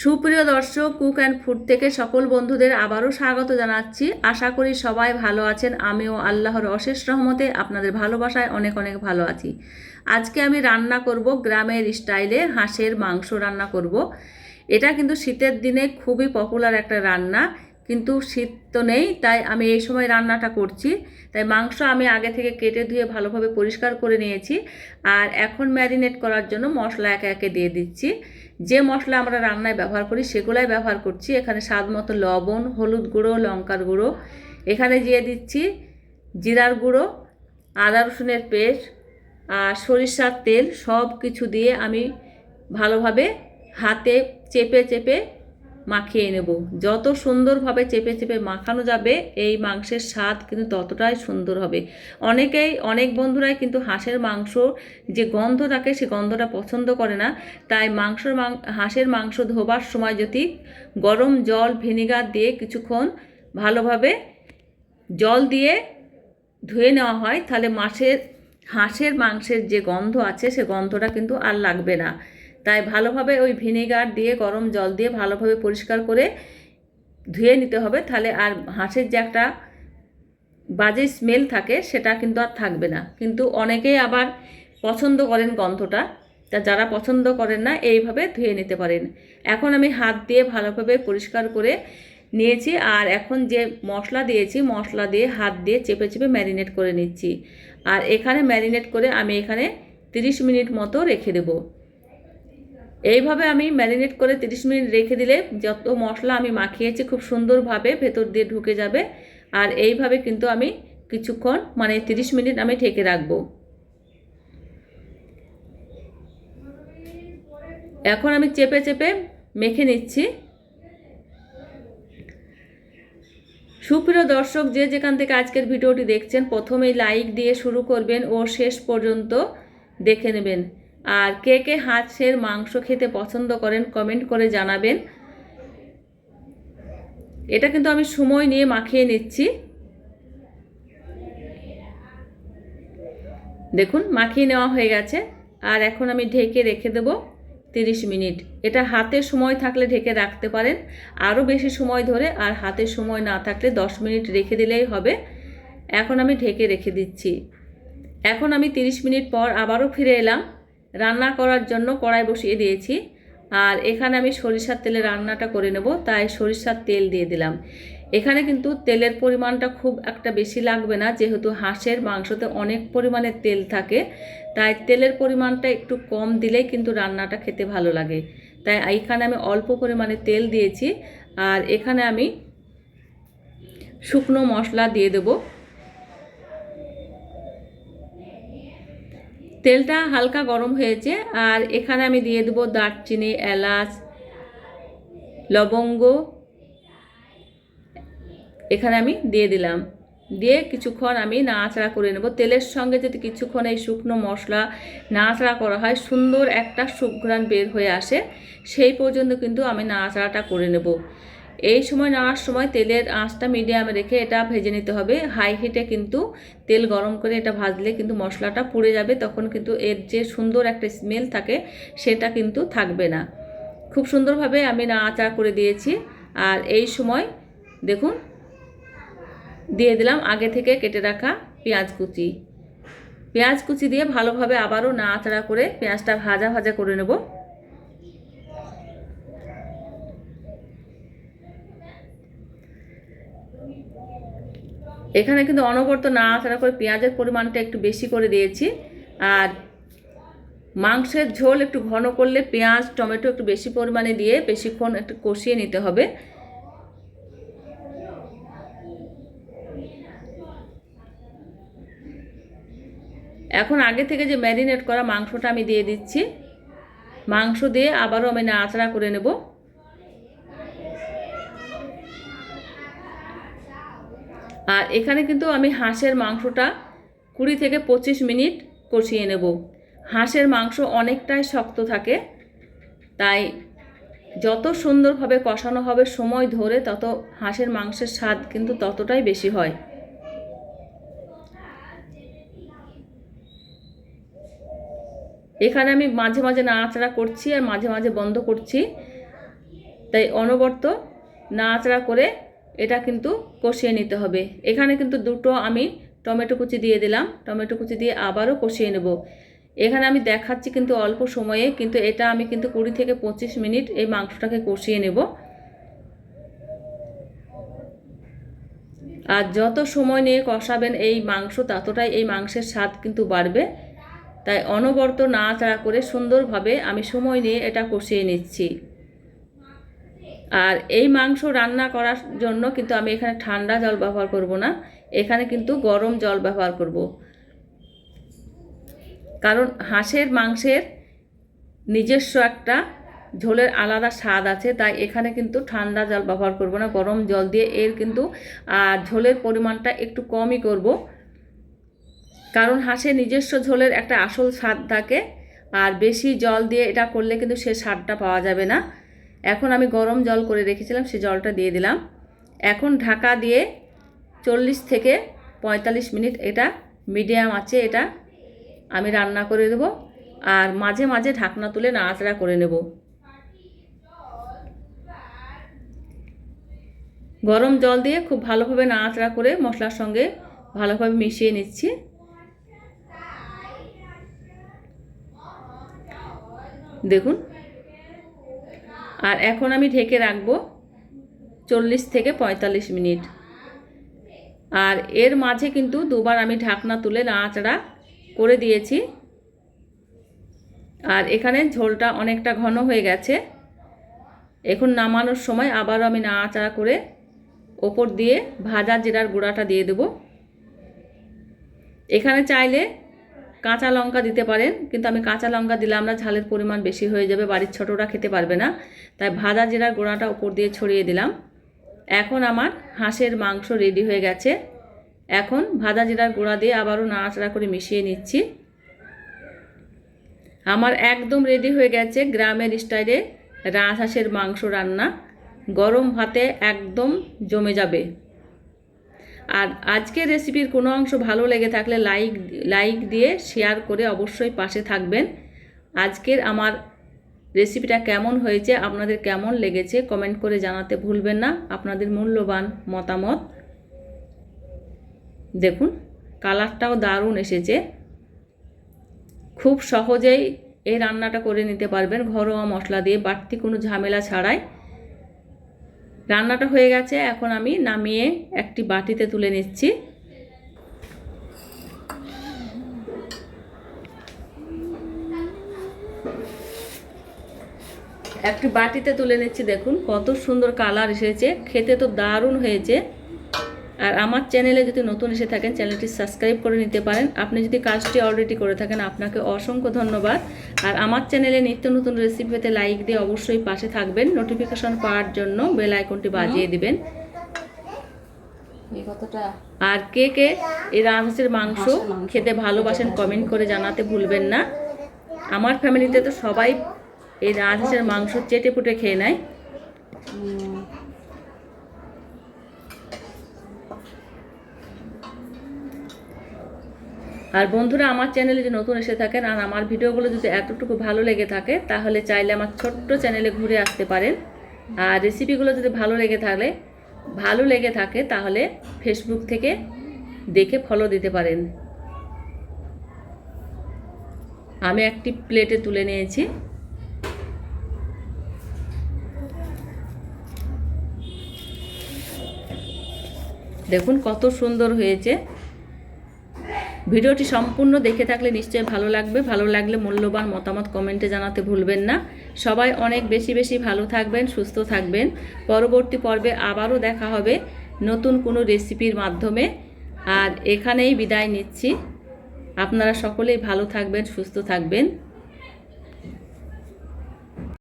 সুপ্রিয় দর্শক, cook and food থেকে সকল বন্ধুদের আবারও স্বাগত জানাচ্ছি। আশা করি সবাই ভালো আছেন। আমিও আল্লাহর অশেষ রহমতে আপনাদের ভালোবাসায় অনেক অনেক ভালো আছি। আজকে আমি রান্না করব গ্রামের স্টাইলে হাঁসের মাংস রান্না করব। এটা কিন্তু শীতের দিনে খুবই পপুলার একটা রান্না, কিন্তু শীত তো নেই, তাই আমি এই সময় রান্নাটা করছি। তাই মাংস আমি আগে থেকে কেটে ধুয়ে ভালোভাবে পরিষ্কার করে নিয়েছি। আর এখন ম্যারিনেট করার জন্য মশলা একে একে দিয়ে দিচ্ছি। যে মশলা আমরা রান্নায় ব্যবহার করি সেগুলাই ব্যবহার করছি। এখানে স্বাদ মতো লবণ, হলুদ গুঁড়ো, লঙ্কার গুঁড়ো, এখানে দিয়ে দিচ্ছি জিরার গুঁড়ো, আদা রসুনের পেস্ট আর সরিষার তেল। সব কিছু দিয়ে আমি ভালোভাবে হাতে চেপে চেপে মাখিয়ে নেব। যত সুন্দরভাবে চেপে চেপে মাখানো যাবে এই মাংসের স্বাদ কিন্তু ততটাই সুন্দর হবে। অনেক বন্ধুরাই কিন্তু হাঁসের মাংস যে গন্ধ থাকে সে গন্ধটা পছন্দ করে না। তাই হাঁসের মাংস ধোবার সময় যদি গরম জল ভিনেগার দিয়ে কিছুক্ষণ ভালোভাবে জল দিয়ে ধুয়ে নেওয়া হয়, তাহলে হাঁসের মাংসের যে গন্ধ আছে সে গন্ধটা কিন্তু আর লাগবে না। তাই ভালোভাবে ওই ভিনেগার দিয়ে গরম জল দিয়ে ভালোভাবে পরিষ্কার করে ধুয়ে নিতে হবে। তাহলে আর হাঁসের যে একটা বাজে স্মেল থাকে সেটা কিন্তু আর থাকবে না। কিন্তু অনেকেই আবার পছন্দ করেন গন্ধটা, তা যারা পছন্দ করেন না এইভাবে ধুয়ে নিতে পারেন। এখন আমি হাত দিয়ে ভালোভাবে পরিষ্কার করে নিয়েছি। আর এখন যে মশলা দিয়েছি, মশলা দিয়ে হাত দিয়ে চেপে চেপে ম্যারিনেট করে নিচ্ছি। আর এখানে ম্যারিনেট করে আমি এখানে 30 মিনিট মতো রেখে দেব। এইভাবে আমি ম্যারিনেট করে 30 মিনিট রেখে দিলে যত মশলা আমি মাখিয়েছি খুব সুন্দরভাবে ভেতর দিয়ে ঢুকে যাবে। আর এইভাবে কিন্তু আমি কিছুক্ষণ 30 মিনিট আমি ঢেকে রাখবো। এখন আমি চেপে চেপে মেখে নিচ্ছি। সুপ্রিয় দর্শক, যে যেখান থেকে আজকের ভিডিওটি দেখছেন প্রথমেই লাইক দিয়ে শুরু করবেন ও শেষ পর্যন্ত দেখে নেবেন। আর কে কে হাঁসের মাংস খেতে পছন্দ করেন কমেন্ট করে জানাবেন। এটা কিন্তু আমি সময় নিয়ে মাখিয়ে নিচ্ছি। দেখুন মাখিয়ে নেওয়া হয়ে গেছে। আর এখন আমি ঢেকে রেখে দেব 30 মিনিট। এটা হাতে সময় থাকলে ঢেকে রাখতে পারেন আরও বেশি সময় ধরে, আর হাতে সময় না থাকলে 10 মিনিট রেখে দিলেই হবে। এখন আমি ঢেকে রেখে দিচ্ছি। এখন আমি 30 মিনিট পর আবারও ফিরে এলাম। রান্না করার জন্য কড়াই বসিয়ে দিয়েছি। আর এখানে আমি সরিষার তেলে রান্নাটা করে নেব, তাই সরিষার তেল দিয়ে দিলাম। এখানে কিন্তু তেলের পরিমাণটা খুব একটা বেশি লাগবে না, যেহেতু হাঁসের মাংসতে অনেক পরিমাণে তেল থাকে। তাই তেলের পরিমাণটা একটু কম দিলেই কিন্তু রান্নাটা খেতে ভালো লাগে। তাই এখানে আমি অল্প পরিমাণে তেল দিয়েছি। আর এখানে আমি শুকনো মশলা দিয়ে দেব। তেলটা হালকা গরম হয়েছে। আর এখানে আমি দিয়ে দেবো দারচিনি, এলাচ, লবঙ্গ, এখানে আমি দিয়ে দিলাম। দিয়ে কিছুক্ষণ আমি নাড়াচাড়া করে নেব। তেলের সঙ্গে যদি কিছুক্ষণ এই শুকনো মশলা নাড়াচাড়া করা হয় সুন্দর একটা সুঘ্রাণ বের হয়ে আসে, সেই পর্যন্ত কিন্তু আমি নাড়াচাড়াটা করে নেব। এই সময় নাড়ার সময় তেলের আঁচটা মিডিয়ামে রেখে এটা ভেজে নিতে হবে। হাই হিটে কিন্তু তেল গরম করে এটা ভাজলে কিন্তু মশলাটা পুড়ে যাবে, তখন কিন্তু এর যে সুন্দর একটা স্মেল থাকে সেটা কিন্তু থাকবে না। খুব সুন্দরভাবে আমি নাড়াচাড়া করে দিয়েছি। আর এই সময় দেখুন দিয়ে দিলাম আগে থেকে কেটে রাখা পেঁয়াজ কুচি। পেঁয়াজ কুচি দিয়ে ভালোভাবে আবারও নাড়াচাড়া করে পেঁয়াজটা ভাজা ভাজা করে নেব। এখানে কিন্তু অনবরত নাড়াচাড়া করে পেঁয়াজের পরিমাণটা একটু বেশি করে দিয়েছি। আর মাংসের ঝোল একটু ঘন করলে পেঁয়াজ টমেটো একটু বেশি পরিমাণে দিয়ে বেশিক্ষণ একটু কষিয়ে নিতে হবে। এখন আগে থেকে যে ম্যারিনেট করা মাংসটা আমি দিয়ে দিচ্ছি। মাংস দিয়ে আবারও আমি নাড়াচাড়া করে নেব। আর এখানে কিন্তু আমি হাঁসের মাংসটা 20 থেকে 25 মিনিট কষিয়ে নেব। হাঁসের মাংস অনেকটাই শক্ত থাকে, তাই যত সুন্দরভাবে কষানো হবে সময় ধরে তত হাঁসের মাংসের স্বাদ কিন্তু ততটাই বেশি হয়। এখানে আমি মাঝে মাঝে নাড়াচাড়া করছি আর মাঝে মাঝে বন্ধ করছি। তাই অনবরত নাড়াচাড়া করে এটা কিন্তু কষিয়ে নিতে হবে। এখানে কিন্তু দুটো আমি টমেটো কুচি দিয়ে দিলাম, টমেটো কুচি দিয়ে আবারও কষিয়ে নেব। এখানে আমি দেখাচ্ছি কিন্তু অল্প সময়ে, কিন্তু এটা আমি কিন্তু 20 থেকে 25 মিনিট এই মাংসটাকে কষিয়ে নেব। আর যত সময় নিয়ে কষাবেন এই মাংস, ততটাই এই মাংসের স্বাদ কিন্তু বাড়বে। তাই অনবরত নাড়াচাড়া করে সুন্দরভাবে আমি সময় নিয়ে এটা কষিয়ে নিচ্ছি। আর এই মাংস রান্না করার জন্য কিন্তু আমি এখানে ঠান্ডা জল ব্যবহার করব না, এখানে কিন্তু গরম জল ব্যবহার করব। কারণ হাঁসের মাংসের নিজস্ব একটা ঝোলের আলাদা স্বাদ আছে, তাই এখানে কিন্তু ঠান্ডা জল ব্যবহার করব না, গরম জল দিয়ে এর কিন্তু ঝোলের পরিমাণটা একটু কমই করব। কারণ হাঁসের নিজস্ব ঝোলের একটা আসল স্বাদ থাকে, আর বেশি জল দিয়ে এটা করলে কিন্তু সে স্বাদটা পাওয়া যাবে না। এখন আমি গরম জল করে রেখেছিলাম, সে জলটা দিয়ে দিলাম। এখন ঢাকা দিয়ে 40 থেকে 45 মিনিট এটা মিডিয়াম আছে এটা আমি রান্না করে দেব। আর মাঝে মাঝে ঢাকনা তুলে নাড়াচাড়া করে নেব। গরম জল দিয়ে খুব ভালোভাবে নাড়াচাড়া করে মশলার সঙ্গে ভালোভাবে মিশিয়ে নিচ্ছি। দেখুন, আর এখন আমি ঢেকে রাখবো 40 থেকে 45 মিনিট। আর এর মাঝে কিন্তু দুবার আমি ঢাকনা তুলে নাড়াচাড়া করে দিয়েছি। আর এখানে ঝোলটা অনেকটা ঘন হয়ে গেছে। এখন নামানোর সময় আবারও আমি নাড়াচাড়া করে ওপর দিয়ে ভাজা জিরার গুঁড়াটা দিয়ে দেব। এখানে চাইলে কাঁচা লঙ্কা দিতে পারেন, কিন্তু আমি কাঁচা লঙ্কা দিলাম না, ঝালের পরিমাণ বেশি হয়ে যাবে, বাড়ির ছোটরা খেতে পারবে না। তাই ভাজা জিরার গুঁড়াটা ওপর দিয়ে ছড়িয়ে দিলাম। এখন আমার হাঁসের মাংস রেডি হয়ে গেছে। এখন ভাজা জিরার গুঁড়া দিয়ে আবারও নাড়াচাড়া করে মিশিয়ে নিচ্ছি। আমার একদম রেডি হয়ে গেছে গ্রামের স্টাইলে রাজহাঁসের মাংস রান্না। গরম ভাতে একদম জমে যাবে। আর আজকের রেসিপির কোনো অংশ ভালো লেগে থাকলে লাইক দিয়ে শেয়ার করে অবশ্যই পাশে থাকবেন। আজকের আমার রেসিপিটা কেমন হয়েছে, আপনাদের কেমন লেগেছে কমেন্ট করে জানাতে ভুলবেন না আপনাদের মূল্যবান মতামত। দেখুন, কালারটাও দারুণ এসেছে। খুব সহজেই এই রান্নাটা করে নিতে পারবেন ঘরোয়া মশলা দিয়ে, বাড়তি কোনো ঝামেলা ছাড়াই। রান্নাটা হয়ে গেছে, এখন আমি নামিয়ে একটি বাটিতে তুলে নিচ্ছি। একটি বাটিতে তুলে নিচ্ছি। দেখুন কত সুন্দর কালার এসেছে, খেতে তো দারুণ হয়েছে। আর আমার চ্যানেলে যদি নতুন এসে থাকেন চ্যানেলটি সাবস্ক্রাইব করে নিতে পারেন। আপনি যদি কাজটি অলরেডি করে থাকেন আপনাকে অসংখ্য ধন্যবাদ। আর আমার চ্যানেলে নিত্য নতুন রেসিপি পেতে লাইক দিয়ে অবশ্যই পাশে থাকবেন, নোটিফিকেশন পাওয়ার জন্য বেল আইকনটি বাজিয়ে দিবেন। আর কে কে এই রাজহাঁসের মাংস খেতে ভালোবাসেন কমেন্ট করে জানাতে ভুলবেন না। আমার ফ্যামিলিতে তো সবাই এই রাজহাঁসের মাংস চেটে পুটে খেয়ে নেয়। আর বন্ধুরা, আমার চ্যানেলে যদি নতুন এসে থাকেন আর আমার ভিডিওগুলো যদি এতটুকু ভালো লেগে থাকে তাহলে চাইলে আমার ছোট্ট চ্যানেলে ঘুরে আসতে পারেন। আর রেসিপিগুলো যদি ভালো লেগে থাকে তাহলে ফেসবুক থেকে দেখে ফলো দিতে পারেন। আমি একটি প্লেটে তুলে নিয়েছি। দেখুন কত সুন্দর হয়েছে। ভিডিওটি সম্পূর্ণ দেখে থাকলে নিশ্চয়ই ভালো লাগবে। ভালো লাগলে মূল্যবান মতামত কমেন্টে জানাতে ভুলবেন না। সবাই অনেক বেশি বেশি ভালো থাকবেন, সুস্থ থাকবেন। পরবর্তী পর্বে আবারও দেখা হবে নতুন কোনো রেসিপির মাধ্যমে। আর এখানেই বিদায় নিচ্ছি। আপনারা সকলেই ভালো থাকবেন, সুস্থ থাকবেন।